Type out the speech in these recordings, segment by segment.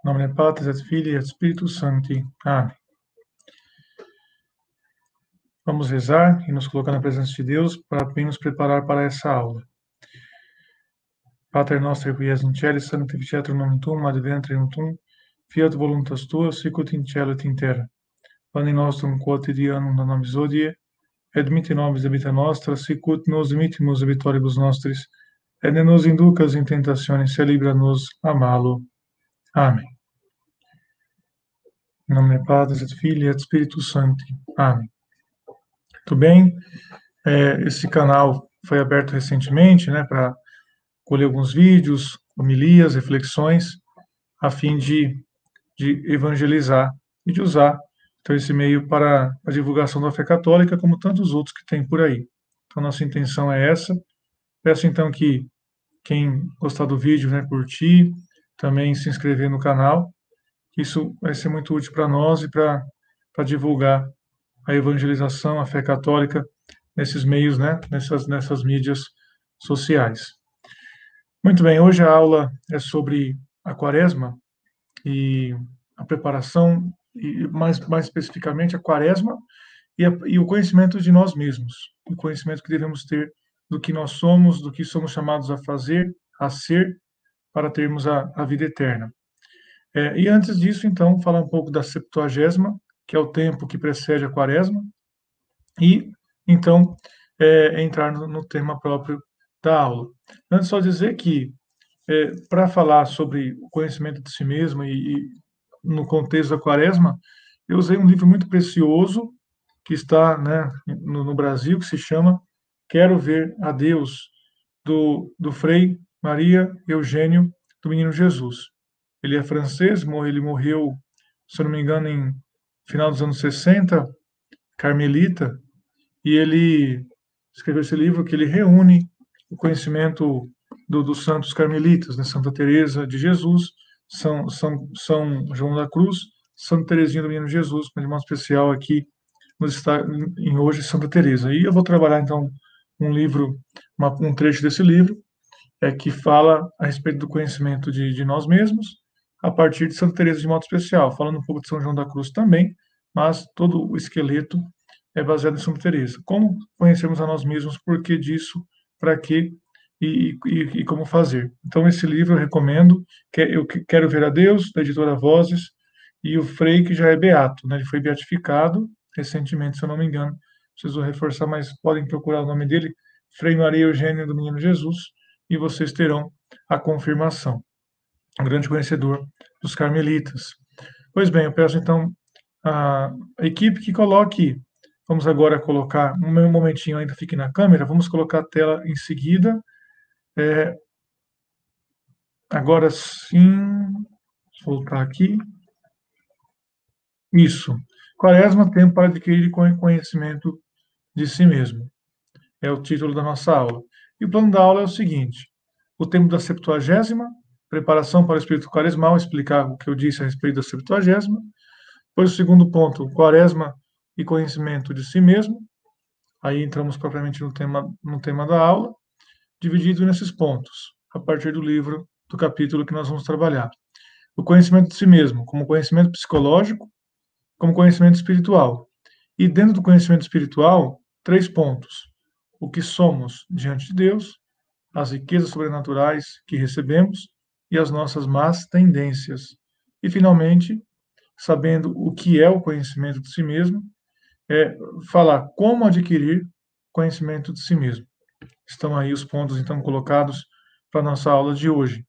Nomine Patris et Filii et Spiritus Sancti. Amém. Vamos rezar e nos colocar na presença de Deus para bem nos preparar para essa aula. Pater noster qui es in celis, sanctificetur nomen tuum, advent regnum tuum, fiat voluntas tua, sicut in cielo et in terra. Panem nostrum quotidianum da nobis hodie, et dimitte nobis debita nostra, sicut nos dimittimus debitoribus nostris, et ne nos inducas in tentationis, sed libera-nos a malo. Amém. Em nome de Patris et Filii et Spiritus Sancti. Amém. Muito bem. Esse canal foi aberto recentemente, para colher alguns vídeos, homilias, reflexões, a fim de evangelizar e de usar então, esse meio para a divulgação da fé católica, como tantos outros que tem por aí. Então, nossa intenção é essa. Peço, então, que quem gostar do vídeo, curtir, também se inscrever no canal. Isso vai ser muito útil para nós e para divulgar a evangelização, a fé católica, nesses meios, nessas mídias sociais. Muito bem, hoje a aula é sobre a Quaresma e a preparação, e mais especificamente a Quaresma e o conhecimento de nós mesmos, o conhecimento que devemos ter do que nós somos, do que somos chamados a fazer, a ser, para termos a vida eterna. E antes disso, então, falar um pouco da Septuagésima, que é o tempo que precede a Quaresma, e, então, entrar no tema próprio da aula. Antes, só dizer que, para falar sobre o conhecimento de si mesmo e no contexto da Quaresma, eu usei um livro muito precioso, que está no Brasil, que se chama Quero Ver a Deus, do Frei Maria Eugênio do Menino Jesus. Ele é francês, ele morreu, se eu não me engano, em final dos anos 60, carmelita, e ele escreveu esse livro que ele reúne o conhecimento dos santos carmelitas, Santa Teresa de Jesus, São João da Cruz, Santa Teresinha do Menino Jesus, mas de modo especial aqui em hoje Santa Teresa. E eu vou trabalhar então um trecho desse livro, que fala a respeito do conhecimento de nós mesmos, a partir de Santa Teresa de modo especial, falando um pouco de São João da Cruz também, mas todo o esqueleto é baseado em Santa Teresa. Como conhecemos a nós mesmos, por que disso, para quê e como fazer. Então, esse livro eu recomendo, Eu Quero Ver a Deus, da editora Vozes, e o Frei, que já é beato, ele foi beatificado recentemente, se eu não me engano, preciso reforçar, mas podem procurar o nome dele, Frei Maria Eugênio do Menino Jesus, e vocês terão a confirmação. Um grande conhecedor dos carmelitas. Pois bem, eu peço então a equipe que coloque, vamos agora colocar, um momentinho ainda fique na câmera, vamos colocar a tela em seguida. Agora sim, vou voltar aqui. Isso. Quaresma, tempo para adquirir conhecimento de si mesmo. É o título da nossa aula. E o plano da aula é o seguinte: o tempo da Septuagésima, preparação para o espírito quaresmal, explicar o que eu disse a respeito da Septuagésima. Depois, o segundo ponto, Quaresma e conhecimento de si mesmo. Aí entramos propriamente no tema da aula, dividido nesses pontos, a partir do capítulo que nós vamos trabalhar. O conhecimento de si mesmo, como conhecimento psicológico, como conhecimento espiritual. E dentro do conhecimento espiritual, 3 pontos. O que somos diante de Deus, as riquezas sobrenaturais que recebemos e as nossas más tendências. E, finalmente, sabendo o que é o conhecimento de si mesmo, falar como adquirir conhecimento de si mesmo. Estão aí os pontos, então, colocados para a nossa aula de hoje.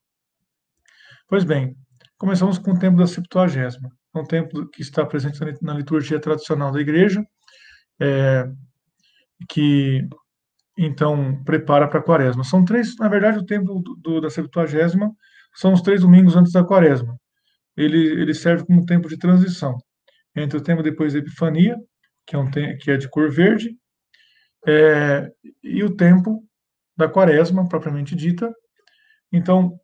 Pois bem, começamos com o tempo da Septuagésima. É um tempo que está presente na liturgia tradicional da Igreja, que, então, prepara para a Quaresma. São 3, na verdade, o tempo da Septuagésima são os 3 domingos antes da Quaresma. Ele serve como tempo de transição entre o tempo depois da Epifania, que é de cor verde, e o tempo da Quaresma, propriamente dita. Então,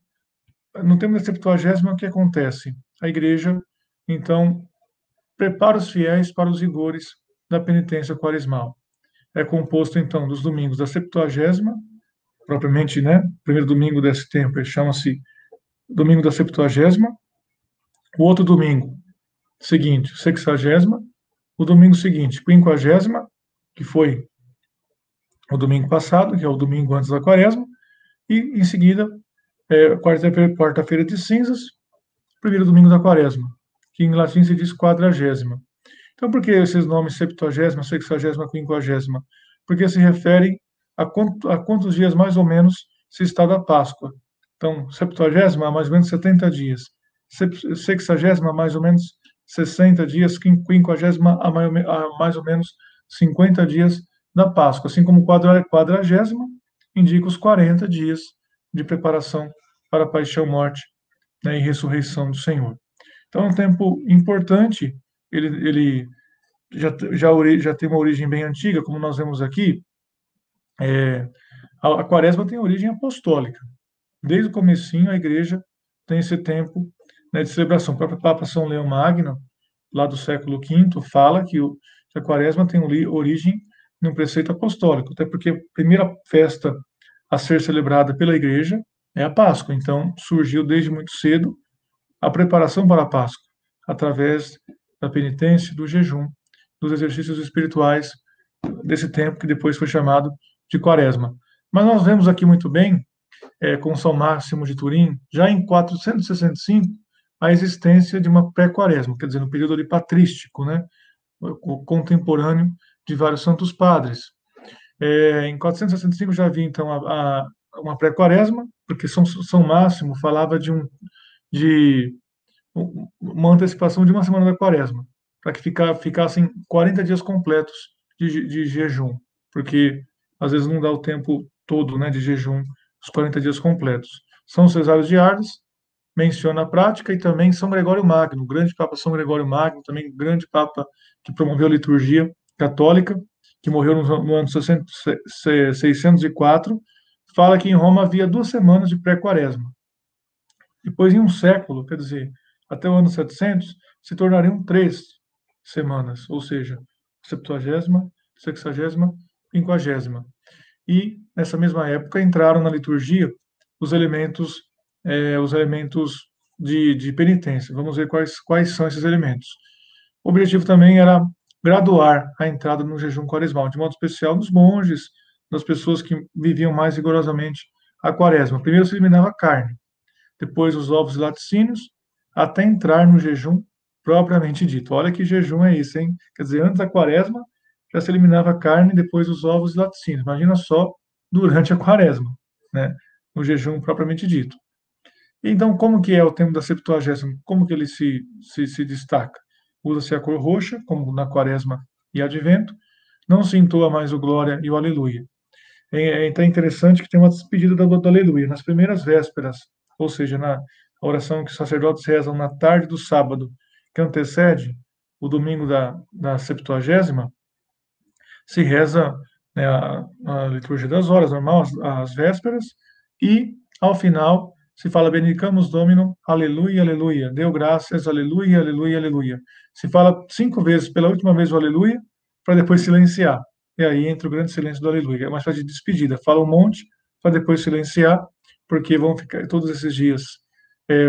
no tempo da Septuagésima, o que acontece? A Igreja, então, prepara os fiéis para os rigores da penitência quaresmal. É composto, então, dos domingos da Septuagésima, propriamente, primeiro domingo desse tempo, chama-se Domingo da Septuagésima, O outro domingo seguinte, 60ª, o domingo seguinte, 50ª, que foi o domingo passado, que é o domingo antes da quaresma, e em seguida, quarta-feira de cinzas, primeiro domingo da quaresma, que em latim se diz 40ª. Então, por que esses nomes 70ª, 60ª, 50ª? Porque se referem a quantos dias mais ou menos se está da Páscoa. Então, 70ª, mais ou menos 70 dias. 60ª, mais ou menos 60 dias. 50ª, a mais ou menos 50 dias da Páscoa. Assim como 40ª indica os 40 dias de preparação para a paixão, morte, né, e ressurreição do Senhor. Então, é um tempo importante. Ele já tem uma origem bem antiga, como nós vemos aqui. A quaresma tem origem apostólica. Desde o comecinho, a igreja tem esse tempo, né, de celebração. O próprio Papa São Leão Magno, lá do século V, fala que a quaresma tem origem num preceito apostólico, até porque a primeira festa a ser celebrada pela igreja é a Páscoa. Então, surgiu desde muito cedo a preparação para a Páscoa, através da penitência, do jejum, dos exercícios espirituais desse tempo que depois foi chamado de Quaresma. Mas nós vemos aqui muito bem, com São Máximo de Turim, já em 465, a existência de uma pré-quaresma, quer dizer, no período ali patrístico, né, o contemporâneo de vários santos padres. Em 465 já havia, então, uma pré-quaresma, porque São Máximo falava de uma antecipação de uma semana da quaresma, para que ficassem 40 dias completos de jejum, porque às vezes não dá o tempo todo, né, de jejum, os 40 dias completos. São Cesário de Arles menciona a prática, e também São Gregório Magno, o grande Papa São Gregório Magno, também grande Papa que promoveu a liturgia católica, que morreu no ano 604, fala que em Roma havia 2 semanas de pré-quaresma. Depois, em um século, quer dizer, até o ano 700, se tornariam 3 semanas, ou seja, 70ª, 60ª, 50ª. E, nessa mesma época, entraram na liturgia os elementos, de penitência. Vamos ver quais são esses elementos. O objetivo também era graduar a entrada no jejum quaresmal, de modo especial nos monges, nas pessoas que viviam mais rigorosamente a quaresma. Primeiro se eliminava a carne, depois os ovos e laticínios, até entrar no jejum propriamente dito. Olha que jejum é esse, hein? Quer dizer, antes da quaresma já se eliminava a carne, depois os ovos e laticínios. Imagina só durante a quaresma, né? No jejum propriamente dito. Então, como que é o tempo da Septuagésima? Como que ele se destaca? Usa-se a cor roxa, como na quaresma e advento. Não se entoa mais o glória e o aleluia. É então interessante que tem uma despedida do aleluia. Nas primeiras vésperas, ou seja, na oração que os sacerdotes rezam na tarde do sábado, que antecede o domingo da Septuagésima, se reza, né, a liturgia das horas, normal, as vésperas, e ao final se fala Benedicamus Domino, aleluia, aleluia, deu graças, aleluia, aleluia, aleluia. Se fala 5 vezes, pela última vez o aleluia, para depois silenciar. E aí entra o grande silêncio do aleluia. É uma espécie de despedida. Fala um monte, para depois silenciar, porque vão ficar, todos esses dias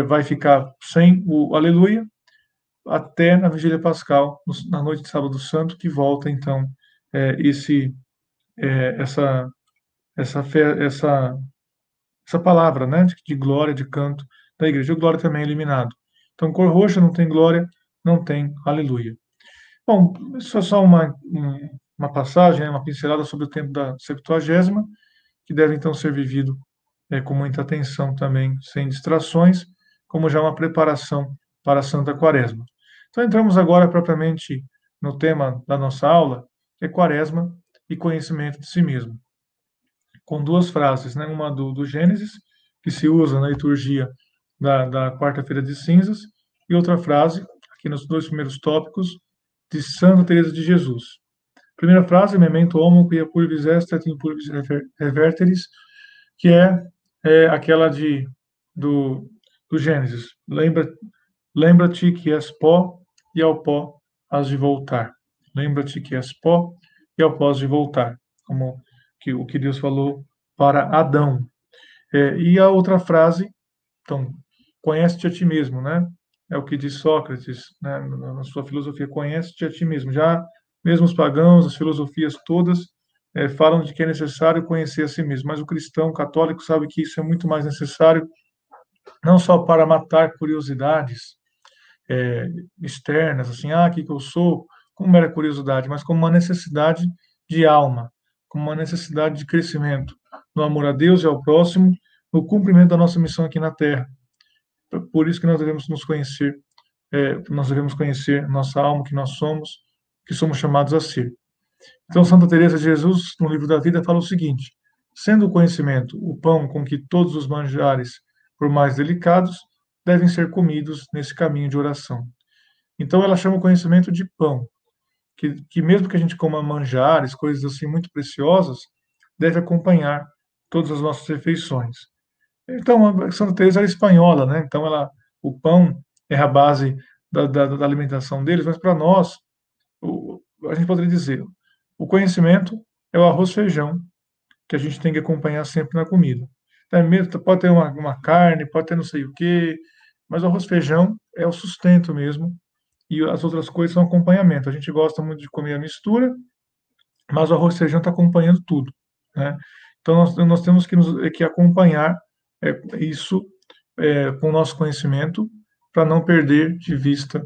vai ficar sem o aleluia, até na Vigília Pascal, na noite de Sábado Santo, que volta, então, esse, essa, essa palavra, né, de glória, de canto da igreja. O glória também é eliminado. Então, cor roxa não tem glória, não tem aleluia. Bom, isso é só uma passagem, uma pincelada sobre o tempo da Septuagésima, que deve então ser vivido com muita atenção também, sem distrações, como já uma preparação para a Santa Quaresma. Então, entramos agora propriamente no tema da nossa aula, que é Quaresma e conhecimento de si mesmo, com 2 frases, né? Uma do Gênesis, que se usa na liturgia da quarta-feira de cinzas, e outra frase, aqui nos 2 primeiros tópicos, de Santa Teresa de Jesus. Primeira frase, memento homo quia pulvis est et in pulvis reverteris, que é aquela do Gênesis. Lembra-te que és pó e ao pó has de voltar. Lembra-te que és pó e ao pó has de voltar. Como o que Deus falou para Adão. E a outra frase, então, conhece-te a ti mesmo, né? é o que diz Sócrates, né, na sua filosofia, conhece-te a ti mesmo. Já mesmo os pagãos, as filosofias todas, falam de que é necessário conhecer a si mesmo, mas o cristão católico sabe que isso é muito mais necessário, não só para matar curiosidades é, externas, assim, o que eu sou, como mera curiosidade, mas como uma necessidade de alma, como uma necessidade de crescimento, no amor a Deus e ao próximo, no cumprimento da nossa missão aqui na Terra. Por isso que nós devemos nos conhecer, nós devemos conhecer nossa alma, que somos chamados a ser. Então, Santa Teresa de Jesus, no livro da Vida, fala o seguinte: sendo o conhecimento o pão com que todos os manjares, por mais delicados, devem ser comidos nesse caminho de oração. Então, ela chama o conhecimento de pão, que mesmo que a gente coma manjares, coisas assim muito preciosas, deve acompanhar todas as nossas refeições. Então, a Santa Teresa era espanhola, né? Então, o pão é a base da alimentação deles, mas para nós, a gente poderia dizer, o conhecimento é o arroz e feijão que a gente tem que acompanhar sempre na comida. Então, mesmo, pode ter uma carne, pode ter não sei o quê, mas o arroz e feijão é o sustento mesmo, e as outras coisas são acompanhamento. A gente gosta muito de comer a mistura, mas o arroz e feijão está acompanhando tudo, né? Então, nós temos que acompanhar isso com o nosso conhecimento, para não perder de vista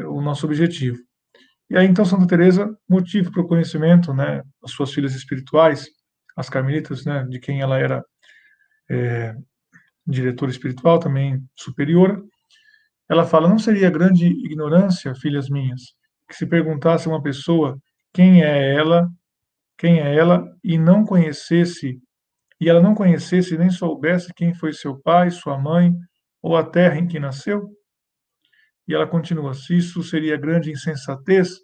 o nosso objetivo. E aí, então, Santa Teresa motiva para o conhecimento, né, as suas filhas espirituais, as carmelitas, né, de quem ela era diretora espiritual, também superiora. Ela fala: não seria grande ignorância, filhas minhas, que se perguntasse a uma pessoa quem é ela, e ela não conhecesse nem soubesse quem foi seu pai, sua mãe, ou a terra em que nasceu? E ela continua: se isso seria grande insensatez,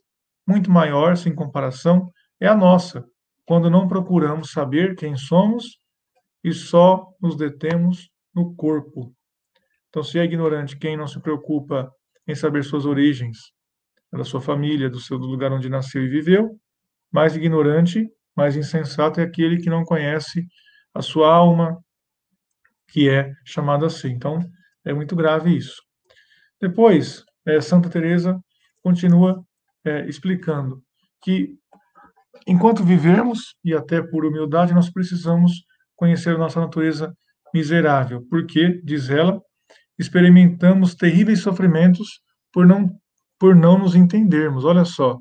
muito maior, sem comparação, é a nossa, quando não procuramos saber quem somos e só nos detemos no corpo. Então, se é ignorante quem não se preocupa em saber suas origens, da sua família, do lugar onde nasceu e viveu, mais ignorante, mais insensato é aquele que não conhece a sua alma, que é chamado assim. Então, é muito grave isso. Depois, Santa Teresa continua explicando que, enquanto vivemos, e até por humildade, nós precisamos conhecer a nossa natureza miserável, porque, diz ela, experimentamos terríveis sofrimentos por não nos entendermos. Olha só,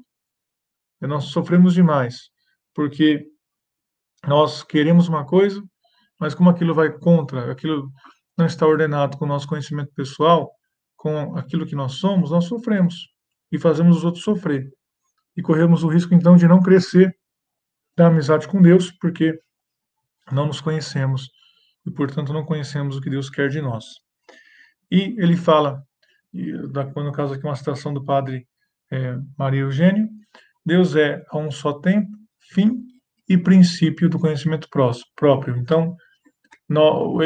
nós sofremos demais, porque nós queremos uma coisa, mas como aquilo vai contra, aquilo não está ordenado com o nosso conhecimento pessoal, com aquilo que nós somos, nós sofremos e fazemos os outros sofrer. E corremos o risco, então, de não crescer da amizade com Deus, porque não nos conhecemos e, portanto, não conhecemos o que Deus quer de nós. E ele fala, no caso aqui, uma citação do padre Maria Eugênio: Deus é, a um só tempo, fim e princípio do conhecimento próprio. Então, nós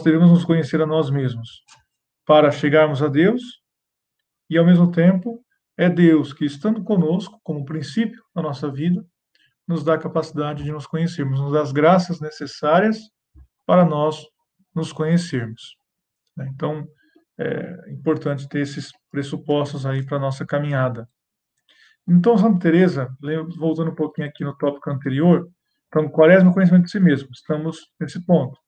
devemos nos conhecer a nós mesmos para chegarmos a Deus, e ao mesmo tempo é Deus que, estando conosco como princípio da nossa vida, nos dá a capacidade de nos conhecermos, nos dá as graças necessárias para nós nos conhecermos. Então, é importante ter esses pressupostos aí para a nossa caminhada. Então, Santa Teresa, voltando um pouquinho aqui no tópico anterior, então, Quaresma, conhecimento de si mesmo, estamos nesse ponto.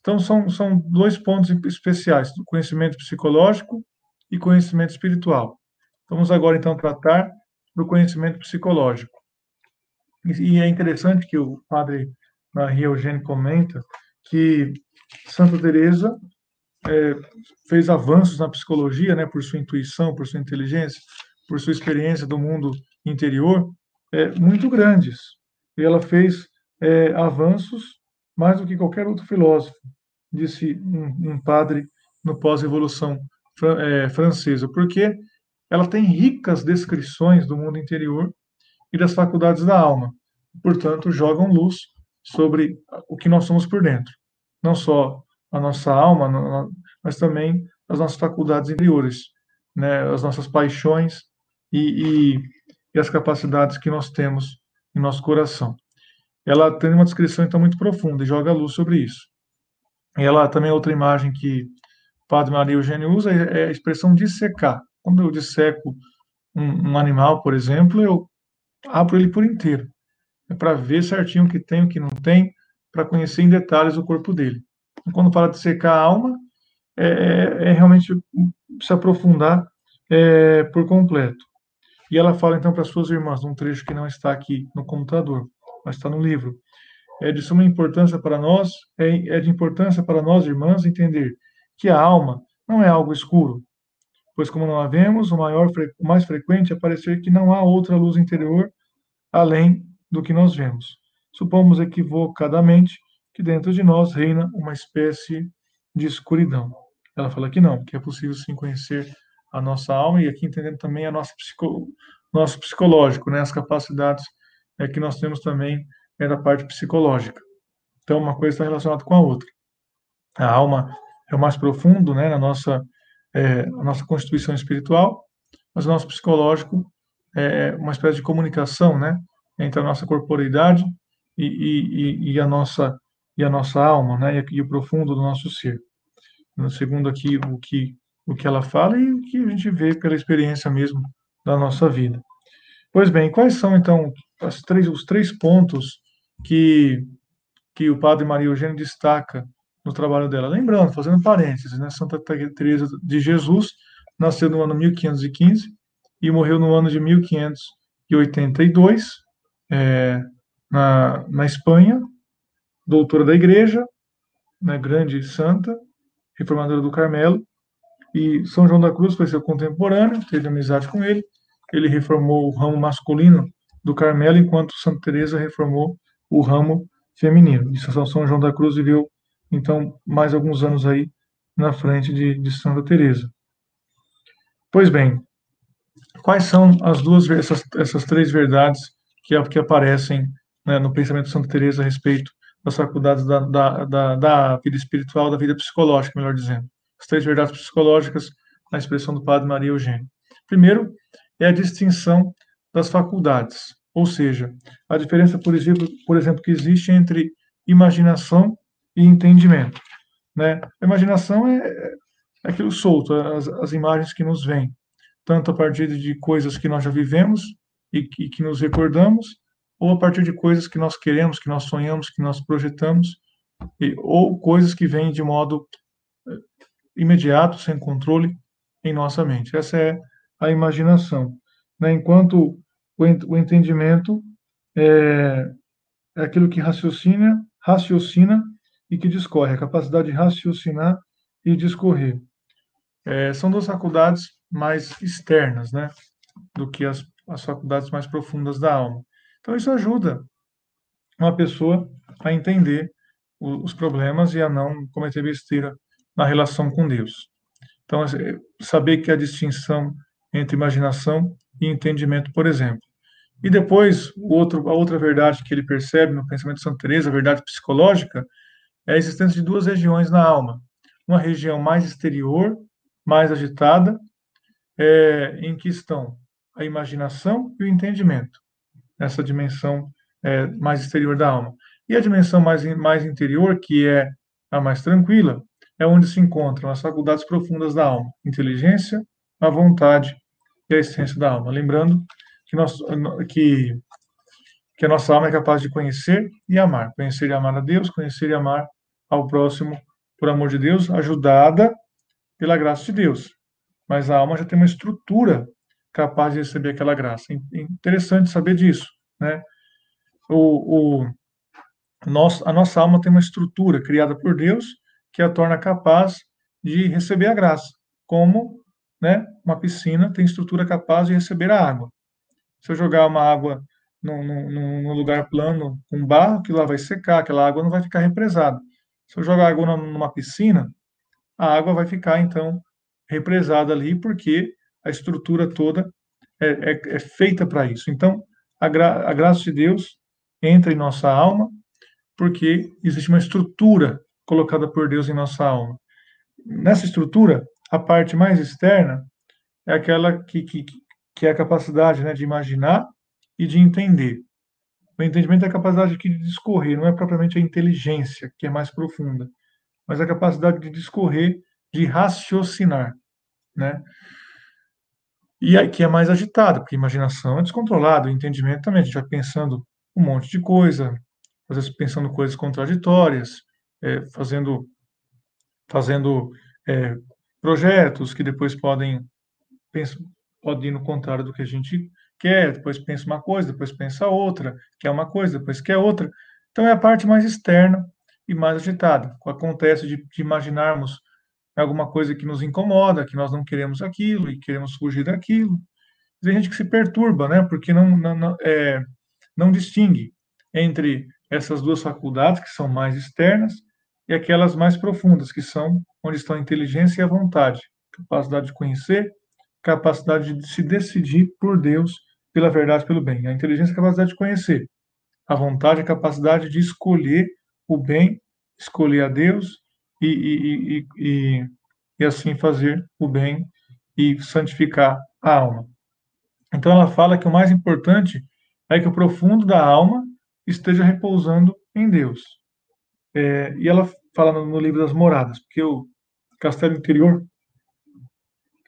Então, são dois pontos especiais: conhecimento psicológico e conhecimento espiritual. Vamos agora, então, tratar do conhecimento psicológico. E é interessante que o padre Maria Eugênio comenta que Santa Teresa fez avanços na psicologia, né, por sua intuição, por sua inteligência, por sua experiência do mundo interior, muito grandes. E ela fez avanços mais do que qualquer outro filósofo, disse um padre no pós-revolução francesa, porque ela tem ricas descrições do mundo interior e das faculdades da alma. Portanto, jogam luz sobre o que nós somos por dentro. Não só a nossa alma, mas também as nossas faculdades interiores, né? As nossas paixões e as capacidades que nós temos em nosso coração. Ela tem uma descrição, então, muito profunda e joga luz sobre isso. E ela também, outra imagem que Padre Maria Eugênio usa é a expressão dissecar. Quando eu disseco um animal, por exemplo, eu abro ele por inteiro. É para ver certinho o que tem, o que não tem, para conhecer em detalhes o corpo dele. E quando fala de secar a alma, é realmente se aprofundar por completo. E ela fala então para suas irmãs, num trecho que não está aqui no computador, mas está no livro. É de suma importância para nós, é de importância para nós, irmãs, entender que a alma não é algo escuro, pois como não a vemos, o mais frequente é parecer que não há outra luz interior além do que nós vemos. Supomos equivocadamente que dentro de nós reina uma espécie de escuridão. Ela fala que não, que é possível sim conhecer a nossa alma e aqui entendendo também a nosso psicológico, né, as capacidades que nós temos também da parte psicológica. Então, uma coisa está relacionada com a outra. A alma é o mais profundo, né, a nossa constituição espiritual, mas o nosso psicológico é uma espécie de comunicação, né, entre a nossa corporeidade e a nossa alma, né, e o profundo do nosso ser. Segundo aqui o que ela fala e o que a gente vê pela experiência mesmo da nossa vida. Pois bem, quais são então os três pontos que o Padre Maria Eugênia destaca no trabalho dela? Lembrando, fazendo parênteses, né, Santa Teresa de Jesus nasceu no ano 1515 e morreu no ano de 1582, na Espanha, doutora da Igreja, né, grande santa, reformadora do Carmelo, e São João da Cruz foi seu contemporâneo, teve amizade com ele. Ele reformou o ramo masculino do Carmelo, enquanto Santa Teresa reformou o ramo feminino. E São João da Cruz viveu, então, mais alguns anos aí na frente de Santa Teresa. Pois bem, quais são essas três verdades que aparecem, né, no pensamento de Santa Teresa a respeito das faculdades da vida espiritual, da vida psicológica, melhor dizendo? As três verdades psicológicas na expressão do Padre Maria Eugênio. Primeiro, é a distinção das faculdades, ou seja, a diferença, por exemplo, que existe entre imaginação e entendimento. Né? A imaginação é aquilo solto, as imagens que nos vêm, tanto a partir de coisas que nós já vivemos e que nos recordamos, ou a partir de coisas que nós queremos, que nós sonhamos, que nós projetamos, ou coisas que vêm de modo imediato, sem controle, em nossa mente. Essa é a imaginação. Né? Enquanto o entendimento é aquilo que raciocina e que discorre, a capacidade de raciocinar e discorrer. São duas faculdades mais externas, né, do que as faculdades mais profundas da alma. Então, isso ajuda uma pessoa a entender os problemas e a não cometer besteira na relação com Deus. Então, saber que a distinção entre imaginação e entendimento, por exemplo. E depois, a outra verdade que ele percebe no pensamento de Santa Teresa, a verdade psicológica, é a existência de duas regiões na alma. Uma região mais exterior, mais agitada, em que estão a imaginação e o entendimento, nessa dimensão mais exterior da alma. E a dimensão mais interior, que é a mais tranquila, é onde se encontram as faculdades profundas da alma, inteligência, a vontade e a essência da alma. Lembrando que a nossa alma é capaz de conhecer e amar a Deus, conhecer e amar ao próximo por amor de Deus, ajudada pela graça de Deus. Mas a alma já tem uma estrutura capaz de receber aquela graça. É interessante saber disso, né? A nossa alma tem uma estrutura criada por Deus que a torna capaz de receber a graça, como, né, uma piscina tem estrutura capaz de receber a água. Se eu jogar uma água num lugar plano com barro, que lá vai secar, aquela água não vai ficar represada. Se eu jogar água numa piscina, a água vai ficar, então, represada ali, porque a estrutura toda é feita para isso. Então, a graça de Deus entra em nossa alma, porque existe uma estrutura colocada por Deus em nossa alma. Nessa estrutura, a parte mais externa é aquela que é a capacidade, né, de imaginar e de entender. O entendimento é a capacidade aqui de discorrer, não é propriamente a inteligência, que é mais profunda, mas a capacidade de discorrer de raciocinar, né? E aí que é mais agitado, porque a imaginação é descontrolada, o entendimento também, a gente vai pensando um monte de coisa, às vezes pensando coisas contraditórias, fazendo fazendo, eh, projetos que depois pensa pode ir no contrário do que a gente quer, depois pensa uma coisa, depois pensa outra, quer uma coisa, depois quer outra. Então é a parte mais externa e mais agitada. Acontece de imaginarmos alguma coisa que nos incomoda, que nós não queremos aquilo e queremos fugir daquilo. Tem gente que se perturba, né, porque não distingue entre essas duas faculdades, que são mais externas, e aquelas mais profundas, que são onde estão a inteligência e a vontade, capacidade de conhecer, capacidade de se decidir por Deus, pela verdade, pelo bem. A inteligência é a capacidade de conhecer, a vontade é a capacidade de escolher o bem, escolher a Deus e assim fazer o bem e santificar a alma. Então ela fala que o mais importante é que o profundo da alma esteja repousando em Deus. E ela fala no livro das Moradas, porque o Castelo Interior,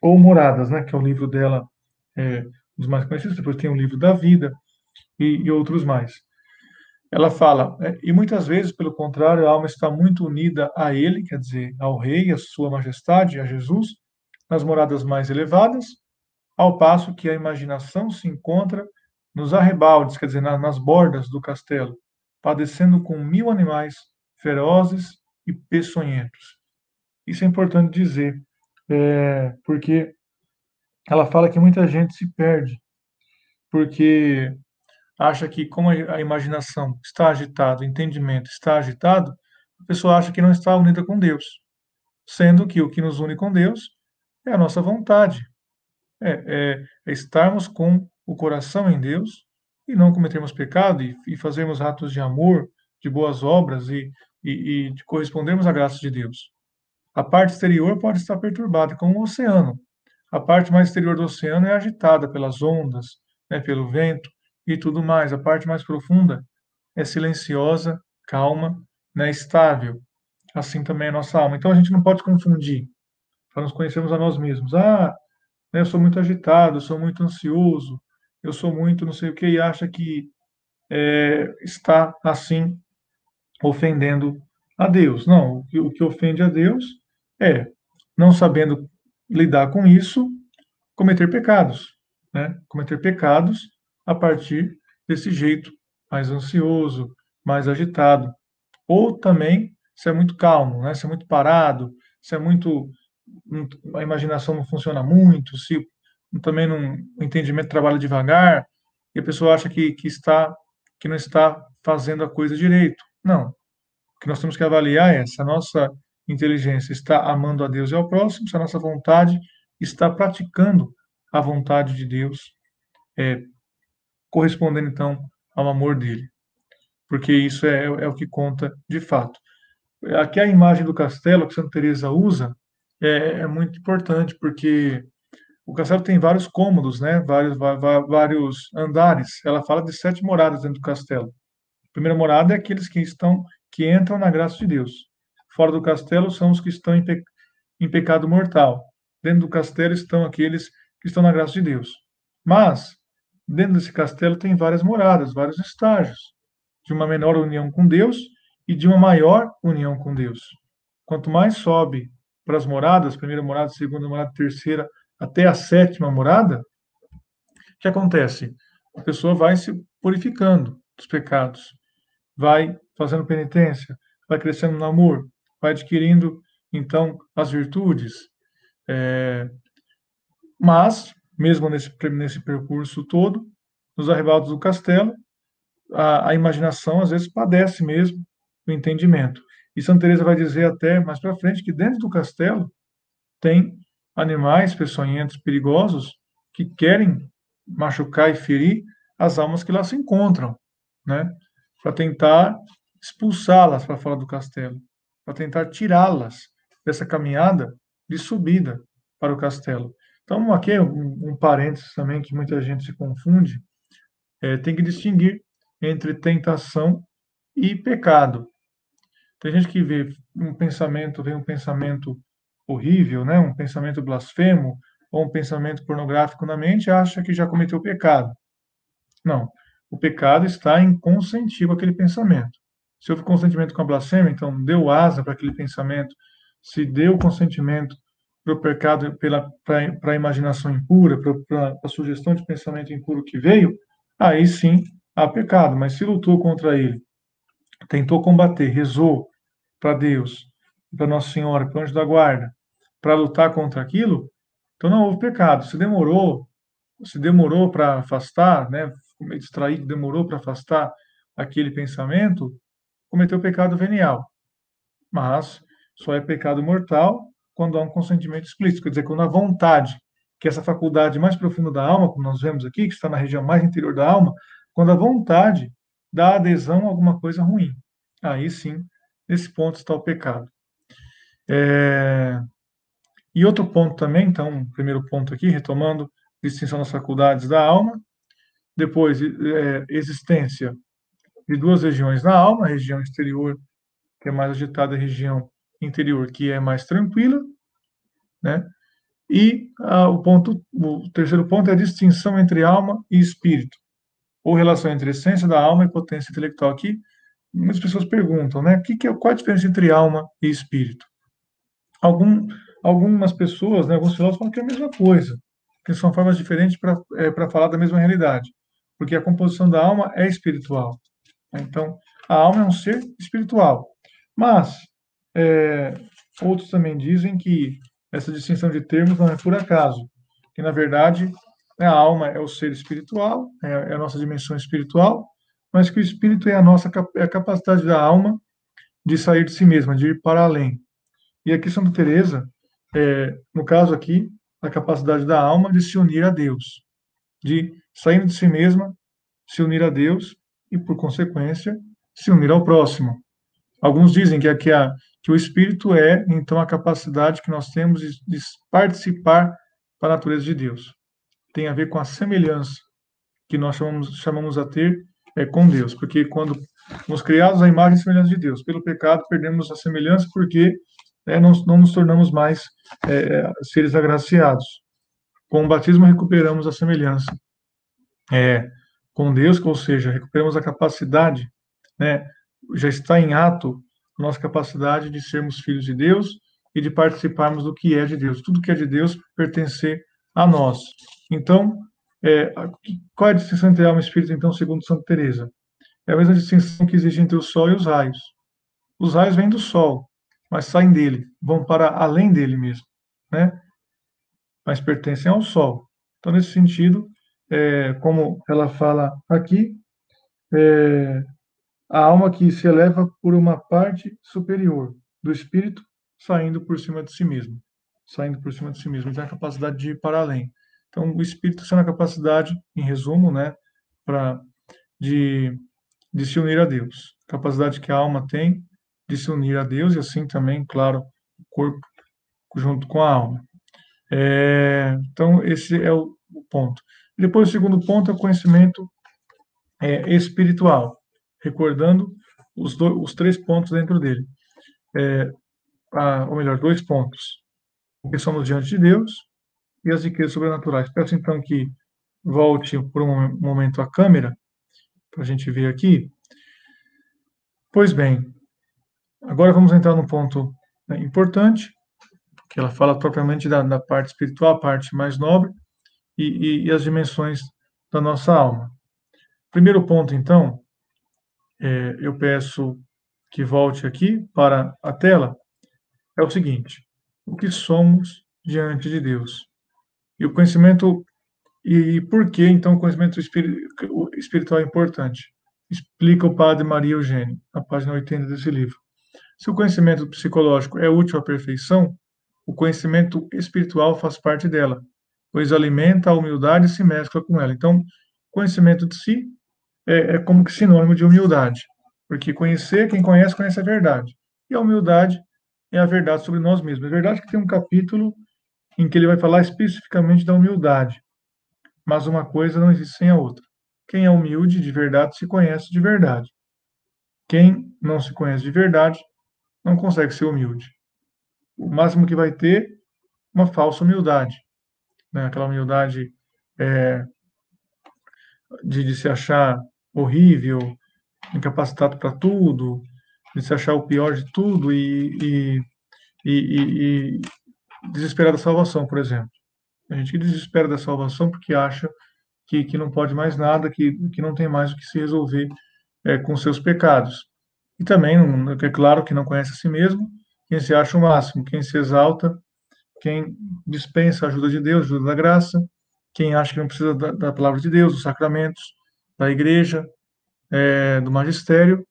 ou Moradas, né, que é o livro dela, um dos mais conhecidos, depois tem o livro da Vida e outros mais. Ela fala, e muitas vezes, pelo contrário, a alma está muito unida a ele, quer dizer, ao rei, a sua majestade, a Jesus, nas moradas mais elevadas, ao passo que a imaginação se encontra nos arrebaldes, quer dizer, nas bordas do castelo, padecendo com 1000 animais ferozes e peçonhentos. Isso é importante dizer, porque ela fala que muita gente se perde, porque acha que, como a imaginação está agitada, o entendimento está agitado, a pessoa acha que não está unida com Deus, sendo que o que nos une com Deus é a nossa vontade, é estarmos com o coração em Deus e não cometermos pecado e fazermos atos de amor, de boas obras e de correspondermos à graça de Deus. A parte exterior pode estar perturbada, como o oceano. A parte mais exterior do oceano é agitada pelas ondas, né, pelo vento e tudo mais. A parte mais profunda é silenciosa, calma, né, estável. Assim também é a nossa alma. Então a gente não pode confundir, para nos conhecermos a nós mesmos. Né, eu sou muito agitado, eu sou muito ansioso, eu sou muito não sei o que, e acha que está assim ofendendo a Deus. Não, o que ofende a Deus é, não sabendo lidar com isso, cometer pecados, né? Cometer pecados a partir desse jeito mais ansioso, mais agitado. Ou também se é muito calmo, né? Se é muito parado, se é muito a imaginação não funciona muito, se também não, o entendimento trabalha devagar e a pessoa acha que não está fazendo a coisa direito. Não, o que nós temos que avaliar é se a nossa inteligência está amando a Deus e ao próximo, se a nossa vontade está praticando a vontade de Deus, correspondendo então ao amor dele, porque isso é o que conta de fato. Aqui a imagem do castelo que Santa Teresa usa é muito importante, porque o castelo tem vários cômodos, né? Vários andares. Ela fala de 7 moradas dentro do castelo. A primeira morada é aqueles que entram na graça de Deus. Fora do castelo são os que estão em pecado mortal. Dentro do castelo estão aqueles que estão na graça de Deus. Mas dentro desse castelo tem várias moradas, vários estágios de uma menor união com Deus e de uma maior união com Deus. Quanto mais sobe para as moradas, primeira morada, segunda morada, terceira, até a sétima morada, o que acontece? A pessoa vai se purificando dos pecados, vai fazendo penitência, vai crescendo no amor, vai adquirindo, então, as virtudes. Mas, mesmo nesse percurso todo, nos arrebatos do castelo, a imaginação às vezes padece mesmo do entendimento. E Santa Teresa vai dizer até mais para frente que dentro do castelo tem animais peçonhentos, perigosos, que querem machucar e ferir as almas que lá se encontram, né? Para tentar expulsá-las para fora do castelo, para tentar tirá-las dessa caminhada de subida para o castelo. Então, aqui é um parênteses também que muita gente se confunde, tem que distinguir entre tentação e pecado. Tem gente que vem um pensamento horrível, né, um pensamento blasfemo ou um pensamento pornográfico na mente, acha que já cometeu pecado. Não. O pecado está em consentir com aquele pensamento. Se houve consentimento com a blasfêmia, então deu asa para aquele pensamento. Se deu consentimento para o pecado, para a imaginação impura, para a sugestão de pensamento impuro que veio, aí sim há pecado. Mas se lutou contra ele, tentou combater, rezou para Deus, para Nossa Senhora, para o anjo da guarda, para lutar contra aquilo, então não houve pecado. Se demorou para afastar, né, ficou meio distraído, demorou para afastar aquele pensamento, cometeu pecado venial. Mas só é pecado mortal quando há um consentimento explícito, quer dizer, quando a vontade, que é essa faculdade mais profunda da alma, como nós vemos aqui, que está na região mais interior da alma, quando a vontade dá adesão a alguma coisa ruim. Aí sim, nesse ponto está o pecado. E outro ponto também, então, primeiro ponto aqui, retomando, distinção das faculdades da alma, depois, existência de duas regiões na alma, a região exterior, que é mais agitada, a região interior, que é mais tranquila, né? E o terceiro ponto é a distinção entre alma e espírito, ou relação entre essência da alma e potência intelectual. Aqui, muitas pessoas perguntam, né? Qual a diferença entre alma e espírito? Algumas pessoas, né, alguns filósofos falam que é a mesma coisa, que são formas diferentes para falar da mesma realidade, porque a composição da alma é espiritual. Então, a alma é um ser espiritual. Mas, é, outros também dizem que essa distinção de termos não é por acaso, que, na verdade, né, a alma é o ser espiritual, é a nossa dimensão espiritual, mas que o espírito é é a capacidade da alma de sair de si mesma, de ir para além. E aqui Santa Teresa, no caso aqui, a capacidade da alma de se unir a Deus, de saindo de si mesma, se unir a Deus e, por consequência, se unir ao próximo. Alguns dizem que o espírito é, então, a capacidade que nós temos de participar da natureza de Deus. Tem a ver com a semelhança que nós chamamos a ter com Deus, porque quando fomos criados à imagem e semelhança de Deus, pelo pecado perdemos a semelhança porque não nos tornamos mais seres agraciados. Com o batismo recuperamos a semelhança com Deus, ou seja, recuperamos a capacidade, né, já está em ato a nossa capacidade de sermos filhos de Deus e de participarmos do que é de Deus. Tudo que é de Deus pertencer a nós. Então, qual é a distinção entre alma e espírito, então, segundo Santa Teresa? É a mesma distinção que existe entre o Sol e os raios. Os raios vêm do Sol, mas saem dele, vão para além dele mesmo, né? Mas pertencem ao Sol. Então, nesse sentido, como ela fala aqui, a alma que se eleva por uma parte superior do espírito, saindo por cima de si mesmo. Saindo por cima de si mesmo. Tem a capacidade de ir para além. Então, o espírito tem a capacidade, em resumo, né, de, de se unir a Deus. Capacidade que a alma tem de se unir a Deus e assim também, claro, o corpo junto com a alma. Então, esse é o ponto. Depois, o segundo ponto é o conhecimento espiritual, recordando os três pontos dentro dele. Ou melhor, dois pontos. O que somos diante de Deus e as riquezas sobrenaturais. Peço então que volte por um momento a câmera, para a gente ver aqui. Pois bem, agora vamos entrar num ponto importante, que ela fala propriamente da parte espiritual, a parte mais nobre, e as dimensões da nossa alma. Primeiro ponto, então, eu peço que volte aqui para a tela, é o seguinte: o que somos diante de Deus. E o conhecimento, e por que, então, o conhecimento espiritual é importante? Explica o padre Maria Eugênio, na página 80 desse livro. Se o conhecimento psicológico é útil à perfeição, o conhecimento espiritual faz parte dela, pois alimenta a humildade e se mescla com ela. Então, conhecimento de si é como que sinônimo de humildade, porque quem conhece, conhece a verdade. E a humildade é a verdade sobre nós mesmos. É verdade que tem um capítulo em que ele vai falar especificamente da humildade, mas uma coisa não existe sem a outra. Quem é humilde de verdade se conhece de verdade. Quem não se conhece de verdade não consegue ser humilde. o máximo que vai ter uma falsa humildade, né? Aquela humildade de se achar horrível, incapacitado para tudo, de se achar o pior de tudo e desesperar da salvação, por exemplo. A gente que desespera da salvação porque acha que não pode mais nada, que não tem mais o que se resolver com seus pecados. E também, é claro, que não conhece a si mesmo, quem se acha o máximo, quem se exalta, quem dispensa a ajuda de Deus, ajuda da graça, quem acha que não precisa da palavra de Deus, dos sacramentos, da igreja, do magistério,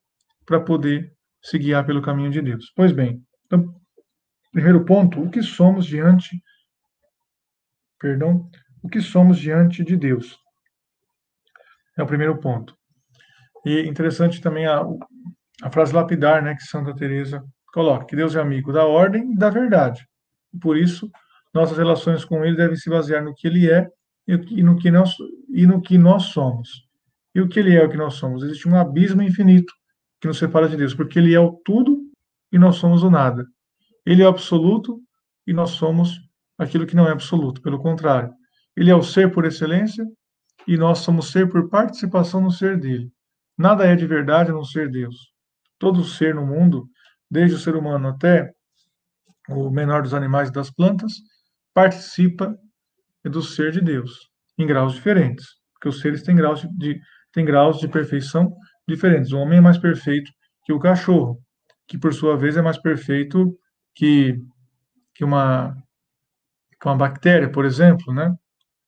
para poder se guiar pelo caminho de Deus. Pois bem, então, primeiro ponto, o que somos diante de Deus. É o primeiro ponto. E interessante também a frase lapidar, né, que Santa Teresa coloca, que Deus é amigo da ordem e da verdade. Por isso, nossas relações com Ele devem se basear no que Ele é e no que nós somos. E o que Ele é, o que nós somos? Existe um abismo infinito que nos separa de Deus, porque Ele é o tudo e nós somos o nada. Ele é o absoluto e nós somos aquilo que não é absoluto, pelo contrário. Ele é o ser por excelência e nós somos ser por participação no ser dele. Nada é de verdade a não ser Deus. Todo ser no mundo, desde o ser humano até o menor dos animais e das plantas, participa do ser de Deus, em graus diferentes, porque os seres têm graus de perfeição diferentes. O homem é mais perfeito que o cachorro, que por sua vez é mais perfeito que, que, uma, que uma bactéria, por exemplo, né?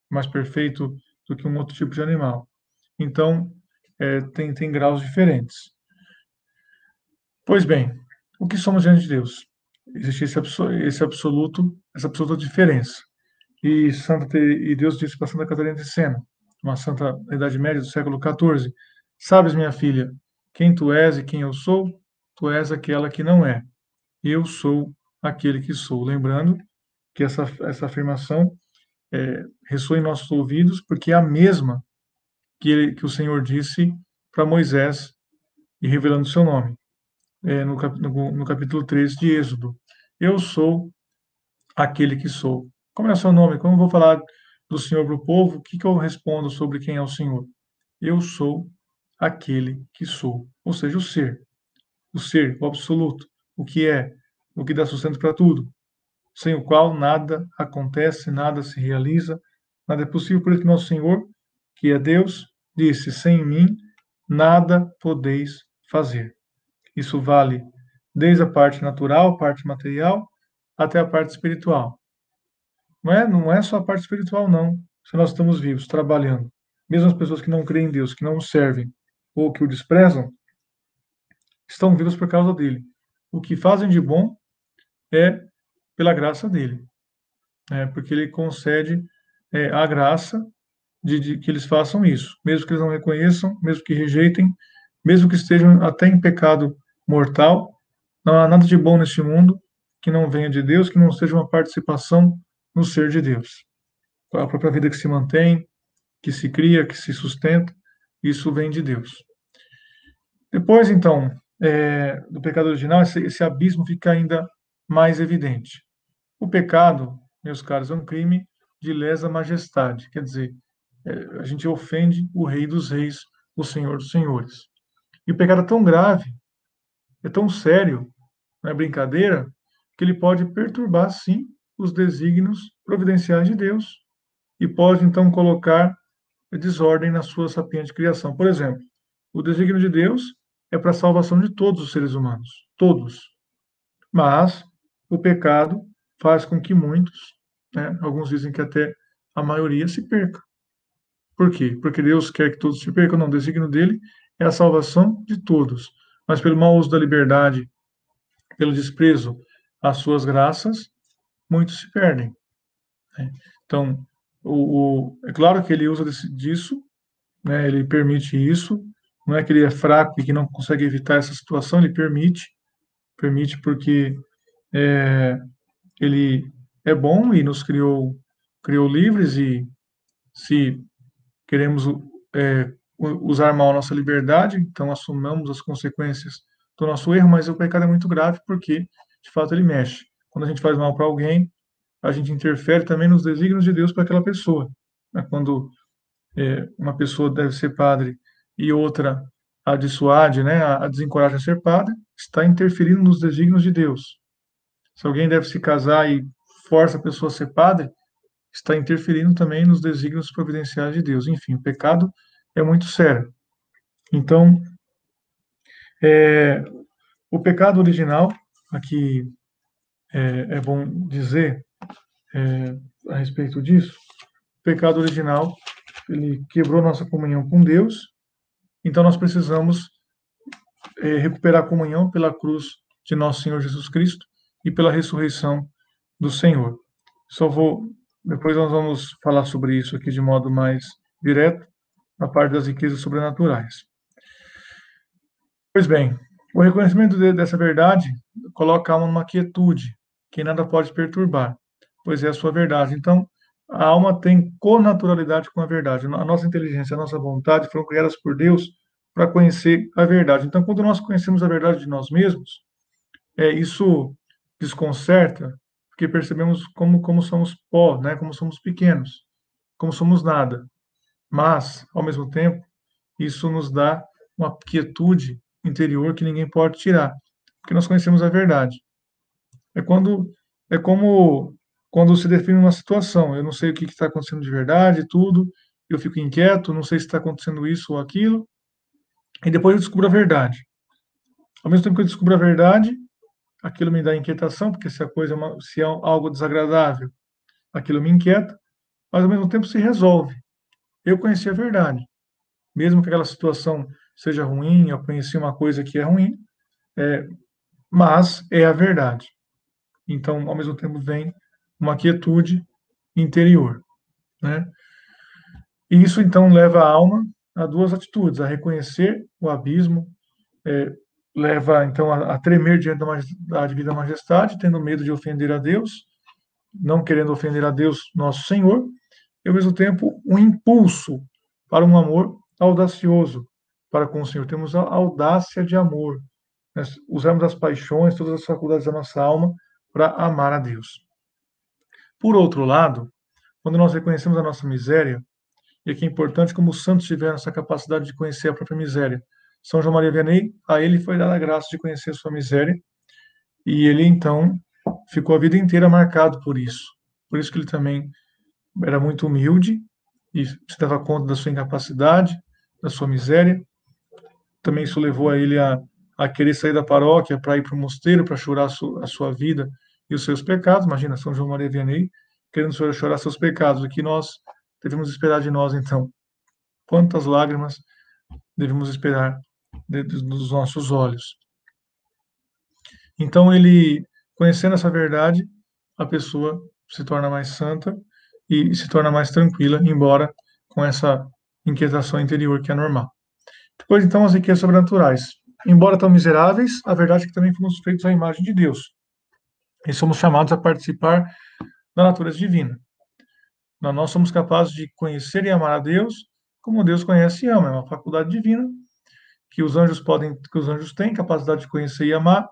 Mais perfeito do que um outro tipo de animal. Então, tem graus diferentes. Pois bem, o que somos diante de Deus? Existe essa absoluta diferença. E Deus disse para Santa Catarina de Sena, uma santa da Idade Média do século XIV: Sabes, minha filha, quem tu és e quem eu sou? Tu és aquela que não é. Eu sou aquele que sou. Lembrando que essa afirmação ressoa em nossos ouvidos, porque é a mesma que o Senhor disse para Moisés e revelando o seu nome, no capítulo 3 de Êxodo. Eu sou aquele que sou. Como é o seu nome? Como eu vou falar do Senhor para o povo, o que eu respondo sobre quem é o Senhor? Eu sou aquele que sou. Ou seja, o ser, o absoluto, o que dá sustento para tudo, sem o qual nada acontece, nada se realiza, nada é possível. Por isso que nosso Senhor, que é Deus, disse: sem mim nada podeis fazer. Isso vale desde a parte natural, parte material, até a parte espiritual. Não é só a parte espiritual, não. Se nós estamos vivos, trabalhando, mesmo as pessoas que não creem em Deus, que não o servem ou que o desprezam, estão vivos por causa dele. O que fazem de bom é pela graça dele, porque ele concede a graça de que eles façam isso, mesmo que eles não reconheçam, mesmo que rejeitem, mesmo que estejam até em pecado mortal. Não há nada de bom neste mundo que não venha de Deus, que não seja uma participação no ser de Deus. A própria vida que se mantém, que se cria, que se sustenta, isso vem de Deus. Depois, então, do pecado original, esse abismo fica ainda mais evidente. O pecado, meus caros, é um crime de lesa majestade, quer dizer, a gente ofende o Rei dos Reis, o Senhor dos Senhores. E o pecado é tão grave, é tão sério, não é brincadeira, que ele pode perturbar, sim, os desígnios providenciais de Deus e pode, então, colocar desordem na sua sapiente criação. Por exemplo, o desígnio de Deus é para a salvação de todos os seres humanos, todos. Mas o pecado faz com que muitos, né, alguns dizem que até a maioria, se perca. Por quê? Porque Deus quer que todos se percam? Não, o desígnio dele é a salvação de todos. Mas pelo mau uso da liberdade, pelo desprezo às suas graças, muitos se perdem, né? Então, é claro que ele usa disso, né? Ele permite isso. Não é que ele é fraco e que não consegue evitar essa situação, ele permite porque ele é bom e nos criou livres, e se queremos usar mal a nossa liberdade, então assumamos as consequências do nosso erro, mas o pecado é muito grave porque, de fato, ele mexe Quando a gente faz mal para alguém, a gente interfere também nos desígnios de Deus para aquela pessoa. Né? Quando uma pessoa deve ser padre e outra a dissuade, né, a desencoraja a ser padre, está interferindo nos desígnios de Deus. Se alguém deve se casar e força a pessoa a ser padre, está interferindo também nos desígnios providenciais de Deus. Enfim, o pecado é muito sério. Então, o pecado original, aqui é bom dizer a respeito disso, o pecado original, ele quebrou nossa comunhão com Deus, então nós precisamos recuperar a comunhão pela cruz de nosso Senhor Jesus Cristo e pela ressurreição do Senhor. Depois nós vamos falar sobre isso aqui de modo mais direto, na parte das riquezas sobrenaturais. Pois bem, o reconhecimento dessa verdade coloca a alma numa quietude, que nada pode perturbar, pois é a sua verdade. Então, a alma tem connaturalidade com a verdade. A nossa inteligência, a nossa vontade foram criadas por Deus para conhecer a verdade. Então, quando nós conhecemos a verdade de nós mesmos, isso desconcerta, porque percebemos como somos pó, né? Como somos pequenos, como somos nada. Mas, ao mesmo tempo, isso nos dá uma quietude interior que ninguém pode tirar, porque nós conhecemos a verdade. É como quando se define uma situação. Eu não sei o que está acontecendo de verdade, tudo. Eu fico inquieto, não sei se está acontecendo isso ou aquilo. E depois eu descubro a verdade. Ao mesmo tempo que eu descubro a verdade, aquilo me dá inquietação, porque se é algo desagradável, aquilo me inquieta, mas ao mesmo tempo se resolve. Eu conheci a verdade. Mesmo que aquela situação seja ruim, eu conheci uma coisa que é ruim, mas é a verdade. Então, ao mesmo tempo, vem uma quietude interior, né? E isso, então, leva a alma a duas atitudes: a reconhecer o abismo, leva, então, a tremer diante da divina majestade, tendo medo de ofender a Deus, não querendo ofender a Deus, nosso Senhor, e, ao mesmo tempo, um impulso para um amor audacioso para com o Senhor. Temos a audácia de amor. Nós usamos as paixões, todas as faculdades da nossa alma para amar a Deus. Por outro lado, quando nós reconhecemos a nossa miséria, e aqui é importante como os santos tiveram essa capacidade de conhecer a própria miséria. São João Maria Vianney, a ele foi dada a graça de conhecer a sua miséria, e ele então ficou a vida inteira marcado por isso. Por isso que ele também era muito humilde e se dava conta da sua incapacidade, da sua miséria. Também isso levou a ele a querer sair da paróquia para ir para o mosteiro, para chorar a sua vida e os seus pecados. Imagina, São João Maria Vianney querendo chorar seus pecados. O que nós devemos esperar de nós, então? Quantas lágrimas devemos esperar dos nossos olhos? Então, ele, conhecendo essa verdade, a pessoa se torna mais santa e se torna mais tranquila, embora com essa inquietação interior que é normal. Depois, então, as riquezas sobrenaturais. Embora tão miseráveis, a verdade é que também fomos feitos à imagem de Deus. E somos chamados a participar da natureza divina. Nós somos capazes de conhecer e amar a Deus como Deus conhece e ama. É uma faculdade divina que os anjos têm capacidade de conhecer e amar,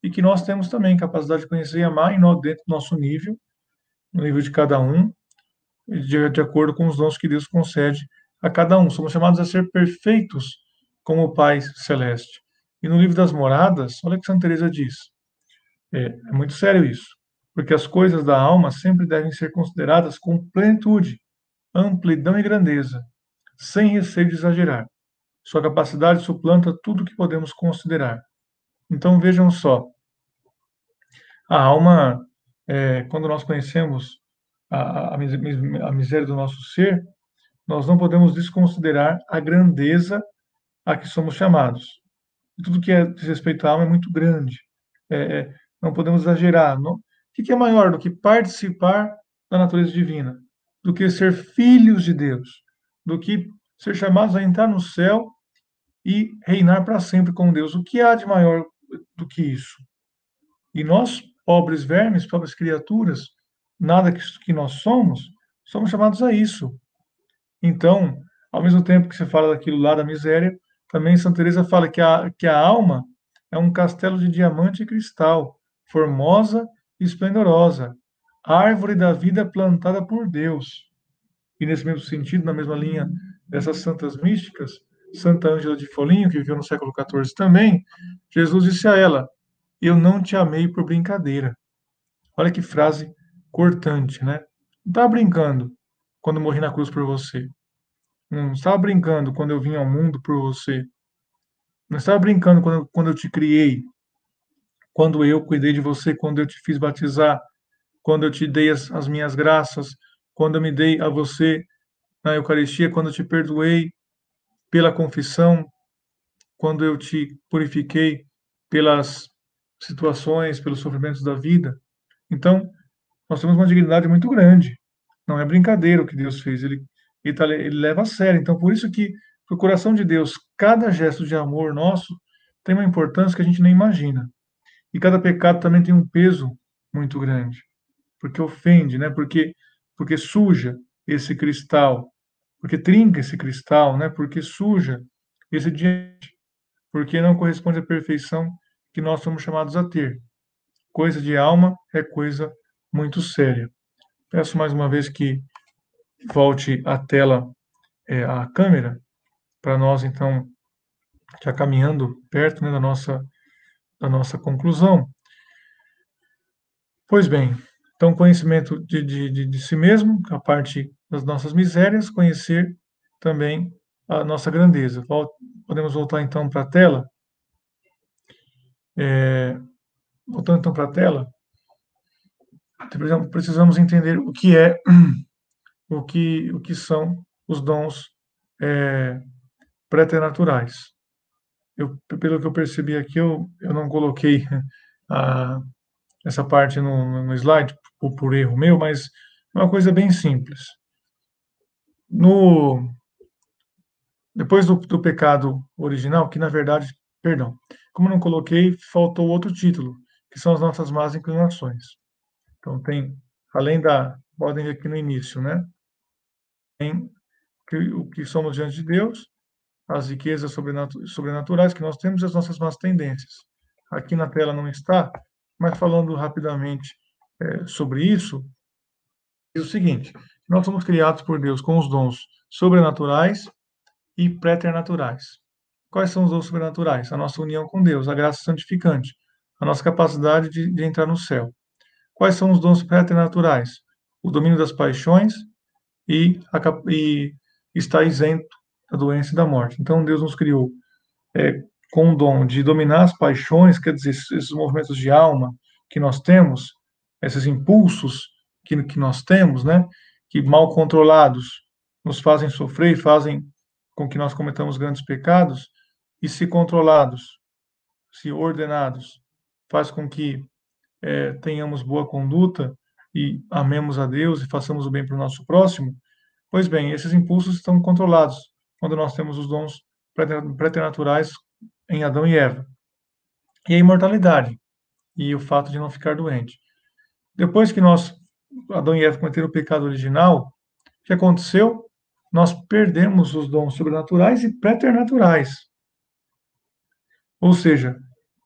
e que nós temos também capacidade de conhecer e amar dentro do nosso nível, no nível de cada um, de acordo com os dons que Deus concede a cada um. Somos chamados a ser perfeitos como o Pai Celeste. E no livro das Moradas, olha o que Santa Teresa diz. É muito sério isso, porque as coisas da alma sempre devem ser consideradas com plenitude, amplidão e grandeza, sem receio de exagerar. Sua capacidade suplanta tudo o que podemos considerar. Então vejam só, a alma, quando nós conhecemos a miséria do nosso ser, nós não podemos desconsiderar a grandeza a que somos chamados. E tudo que diz respeito à alma é muito grande. Não podemos exagerar. Não. O que é maior do que participar da natureza divina? Do que ser filhos de Deus? Do que ser chamados a entrar no céu e reinar para sempre com Deus? O que há de maior do que isso? E nós, pobres vermes, pobres criaturas, nada que nós somos chamados a isso. Então, ao mesmo tempo que você fala daquilo lá da miséria, também Santa Teresa fala que a alma é um castelo de diamante e cristal, formosa esplendorosa, árvore da vida plantada por Deus. E nesse mesmo sentido, na mesma linha dessas santas místicas, Santa Ângela de Foligno, que viveu no século XIV também, Jesus disse a ela: eu não te amei por brincadeira. Olha que frase cortante, né? Não estava brincando quando eu morri na cruz por você. Não estava brincando quando eu vim ao mundo por você. Não estava brincando quando eu te criei, quando eu cuidei de você, quando eu te fiz batizar, quando eu te dei as minhas graças, quando eu me dei a você na Eucaristia, quando eu te perdoei pela confissão, quando eu te purifiquei pelas situações, pelos sofrimentos da vida. Então, nós temos uma dignidade muito grande. Não é brincadeira o que Deus fez, ele leva a sério. Então, por isso que, para o coração de Deus, cada gesto de amor nosso tem uma importância que a gente nem imagina. E cada pecado também tem um peso muito grande, porque ofende, né? Porque suja esse cristal, porque trinca esse cristal, né? Porque suja esse diante, porque não corresponde à perfeição que nós somos chamados a ter. Coisa de alma é coisa muito séria. Peço mais uma vez que volte a tela, a câmera, para nós, então, já caminhando perto, né, da nossa conclusão. Pois bem, então, conhecimento de si mesmo, a parte das nossas misérias, conhecer também a nossa grandeza. Podemos voltar, então, para a tela. Voltando, então, para a tela, precisamos entender o que é, o que são os dons preternaturais. Pelo que eu percebi aqui, eu não coloquei essa parte no slide, por erro meu, mas é uma coisa bem simples. Depois do pecado original, que na verdade, perdão, como eu não coloquei, faltou outro título, que são as nossas más inclinações. Então tem, além podem ver aqui no início, né? Tem o que somos diante de Deus, as riquezas sobrenaturais que nós temos e as nossas más tendências. Aqui na tela não está, mas falando rapidamente sobre isso, diz o seguinte: nós somos criados por Deus com os dons sobrenaturais e preternaturais. Quais são os dons sobrenaturais? A nossa união com Deus, a graça santificante, a nossa capacidade de entrar no céu. Quais são os dons preternaturais? O domínio das paixões e estar isento da doença e da morte. Então, Deus nos criou com o dom de dominar as paixões, quer dizer, esses movimentos de alma que nós temos, esses impulsos que nós temos, né, que mal controlados nos fazem sofrer e fazem com que nós cometamos grandes pecados, e se controlados, se ordenados, faz com que tenhamos boa conduta e amemos a Deus e façamos o bem para o nosso próximo. Pois bem, esses impulsos estão controlados quando nós temos os dons preternaturais em Adão e Eva. E a imortalidade, e o fato de não ficar doente. Depois que Adão e Eva cometeram o pecado original, o que aconteceu? Nós perdemos os dons sobrenaturais e preternaturais. Ou seja,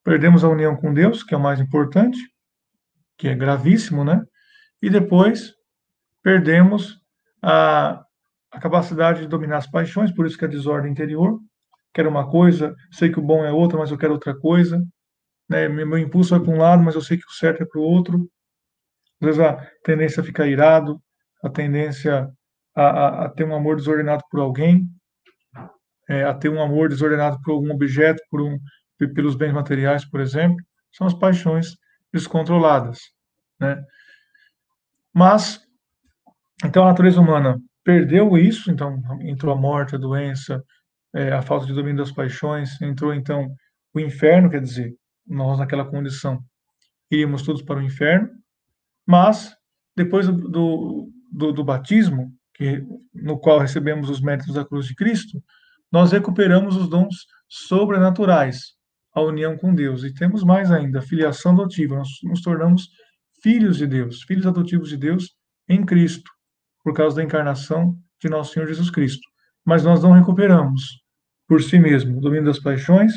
perdemos a união com Deus, que é o mais importante, que é gravíssimo, né? E depois perdemos a capacidade de dominar as paixões, por isso que a desordem interior. Quero uma coisa, sei que o bom é outra, mas eu quero outra coisa. Né? Meu impulso vai para um lado, mas eu sei que o certo é para o outro. Às vezes a tendência a ficar irado, a tendência a ter um amor desordenado por alguém, a ter um amor desordenado por algum objeto, pelos bens materiais, por exemplo, são as paixões descontroladas, né? Mas, então a natureza humana perdeu isso, então entrou a morte, a doença, a falta de domínio das paixões, entrou então o inferno, quer dizer, nós naquela condição iríamos todos para o inferno, mas depois do batismo, no qual recebemos os méritos da cruz de Cristo, nós recuperamos os dons sobrenaturais, a união com Deus. E temos mais ainda, a filiação adotiva. Nós nos tornamos filhos de Deus, filhos adotivos de Deus em Cristo, por causa da encarnação de nosso Senhor Jesus Cristo. Mas nós não recuperamos por si mesmo o domínio das paixões,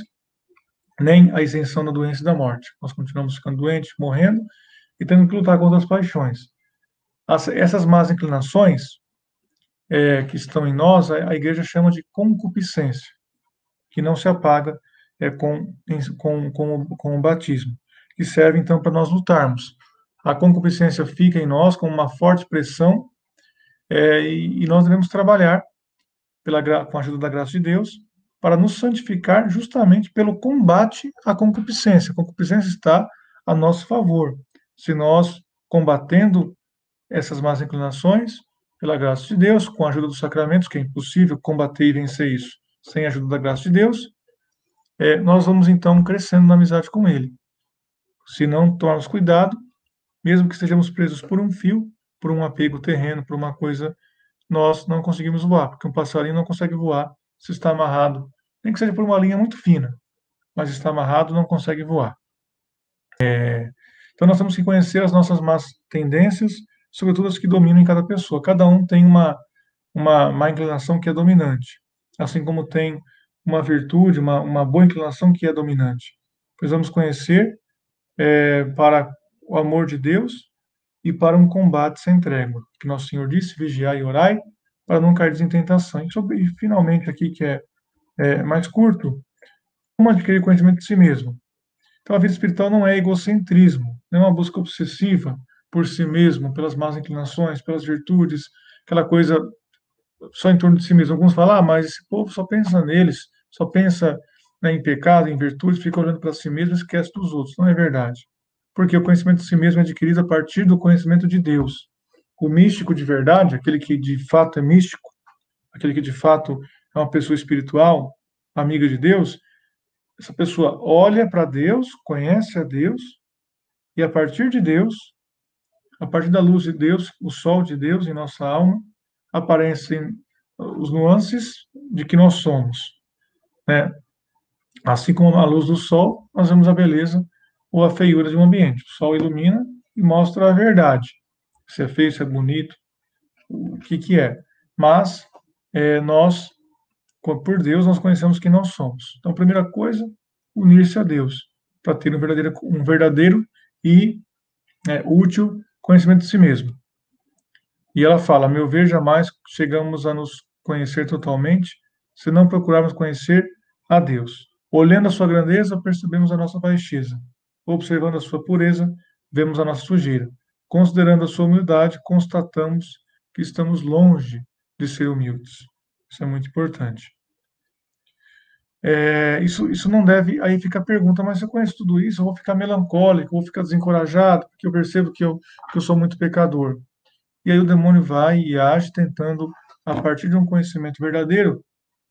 nem a isenção da doença e da morte. Nós continuamos ficando doentes, morrendo, e temos que lutar contra as paixões. Essas más inclinações que estão em nós, a igreja chama de concupiscência, que não se apaga com o batismo, que serve então para nós lutarmos. A concupiscência fica em nós como uma forte pressão, e nós devemos trabalhar com a ajuda da graça de Deus para nos santificar justamente pelo combate à concupiscência. A concupiscência está a nosso favor. Se nós, combatendo essas más inclinações, pela graça de Deus, com a ajuda dos sacramentos, que é impossível combater e vencer isso sem a ajuda da graça de Deus, nós vamos então crescendo na amizade com Ele. Se não tomarmos cuidado, mesmo que estejamos presos por um fio, por um apego terreno, por uma coisa, nós não conseguimos voar, porque um passarinho não consegue voar se está amarrado, nem que seja por uma linha muito fina, mas está amarrado, não consegue voar. Então nós temos que conhecer as nossas más tendências, sobretudo as que dominam em cada pessoa. Cada um tem uma má inclinação que é dominante, assim como tem uma virtude, uma boa inclinação que é dominante. Precisamos conhecer para o amor de Deus e para um combate sem trégua. Que Nosso Senhor disse, vigiai e orai, para não cair em tentação. E finalmente aqui, que é mais curto, como adquirir conhecimento de si mesmo. Então a vida espiritual não é egocentrismo, não é uma busca obsessiva por si mesmo, pelas más inclinações, pelas virtudes, aquela coisa só em torno de si mesmo. Alguns falam, mas esse povo só pensa neles, só pensa, né, em pecado, em virtudes, fica olhando para si mesmo e esquece dos outros. Não é verdade. Porque o conhecimento de si mesmo é adquirido a partir do conhecimento de Deus. O místico de verdade, aquele que de fato é místico, aquele que de fato é uma pessoa espiritual, amiga de Deus, essa pessoa olha para Deus, conhece a Deus, e a partir de Deus, a partir da luz de Deus, o sol de Deus em nossa alma, aparecem os nuances de que nós somos, né? Assim como a luz do sol, nós vemos a beleza ou a feiura de um ambiente. O sol ilumina e mostra a verdade. Se é feio, se é bonito, o que é. Mas nós, por Deus, nós conhecemos quem nós somos. Então, a primeira coisa, unir-se a Deus, para ter um verdadeiro e útil conhecimento de si mesmo. E ela fala, a meu ver, jamais chegamos a nos conhecer totalmente, se não procurarmos conhecer a Deus. Olhando a sua grandeza, percebemos a nossa baixeza. Observando a sua pureza, vemos a nossa sujeira. Considerando a sua humildade, constatamos que estamos longe de ser humildes. Isso é muito importante. Isso não deve... Aí fica a pergunta, mas se eu conheço tudo isso, eu vou ficar melancólico, vou ficar desencorajado, porque eu percebo que eu sou muito pecador. E aí o demônio vai e age tentando, a partir de um conhecimento verdadeiro,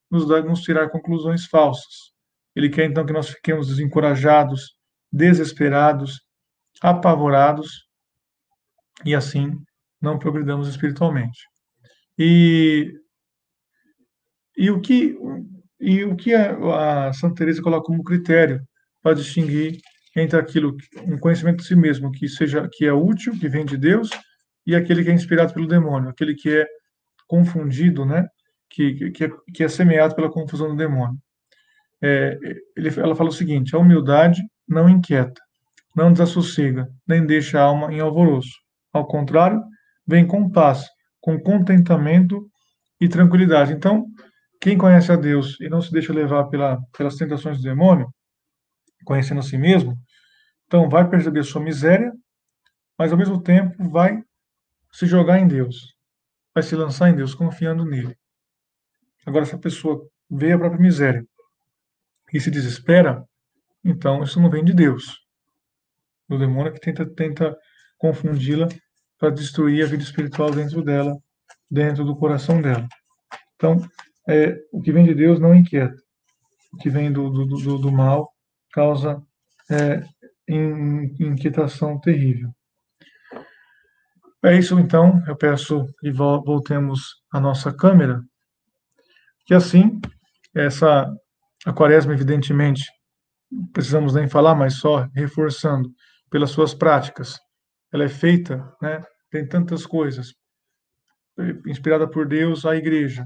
nos tirar conclusões falsas. Ele quer então que nós fiquemos desencorajados, desesperados, apavorados, e assim não progredamos espiritualmente. E o que a Santa Teresa coloca como critério para distinguir entre um conhecimento de si mesmo que é útil, que vem de Deus, e aquele que é inspirado pelo demônio, aquele que é confundido, né? Que é semeado pela confusão do demônio. Ela fala o seguinte: a humildade não inquieta, não desassossega, nem deixa a alma em alvoroço. Ao contrário, vem com paz, com contentamento e tranquilidade. Então, quem conhece a Deus e não se deixa levar pelas tentações do demônio, conhecendo a si mesmo, então vai perceber sua miséria, mas ao mesmo tempo vai se jogar em Deus, vai se lançar em Deus, confiando nele. Agora, se a pessoa vê a própria miséria e se desespera, então isso não vem de Deus. O demônio que tenta confundi-la para destruir a vida espiritual dentro dela, dentro do coração dela. Então, o que vem de Deus não inquieta. O que vem do mal causa inquietação terrível. É isso, então. Eu peço que voltemos à nossa câmera, que assim, a quaresma, evidentemente, precisamos nem falar, mas só reforçando, pelas suas práticas. Ela é feita, né, tem tantas coisas, inspirada por Deus, a igreja,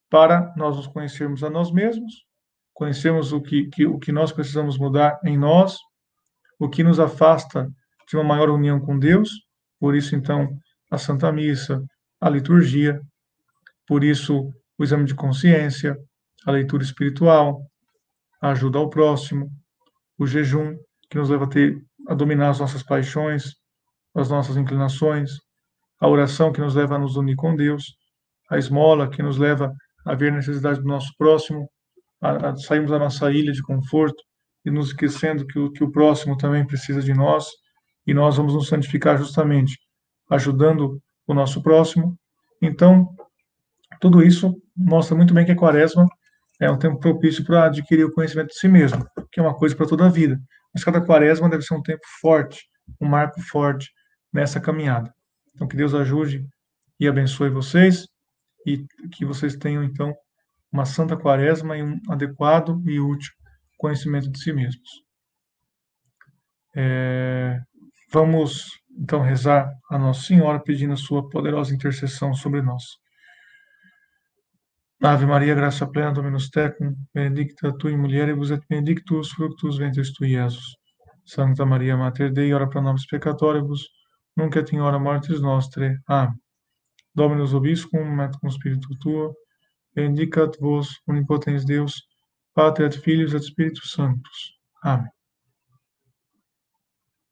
para nós nos conhecermos a nós mesmos, conhecermos o que nós precisamos mudar em nós, o que nos afasta de uma maior união com Deus, por isso, então, a Santa Missa, a liturgia, por isso, o exame de consciência, a leitura espiritual, a ajuda ao próximo, o jejum, que nos leva a dominar as nossas paixões, as nossas inclinações, a oração, que nos leva a nos unir com Deus, a esmola, que nos leva a ver a necessidade do nosso próximo, a sairmos da nossa ilha de conforto e nos esquecendo que o próximo também precisa de nós, e nós vamos nos santificar justamente ajudando o nosso próximo. Então, tudo isso mostra muito bem que a Quaresma é um tempo propício para adquirir o conhecimento de si mesmo, que é uma coisa para toda a vida. Mas cada Quaresma deve ser um tempo forte, um marco forte nessa caminhada. Então, que Deus ajude e abençoe vocês e que vocês tenham, então, uma santa Quaresma e um adequado e útil conhecimento de si mesmos. Vamos, então, rezar a Nossa Senhora, pedindo a sua poderosa intercessão sobre nós. Ave Maria, gracia plena, Dominus tecum, benedicta tu in mulieribus et benedictus fructus ventris tui, Iesus. Santa Maria, Mater Dei, ora pro nobis peccatoribus, nunc et in hora mortis nostre. Amém. Dominus vobiscum, et cum spiritu tuo, benedicat vos, omnipotens Deus, Pater et Filius et Spiritus Sanctus. Amém.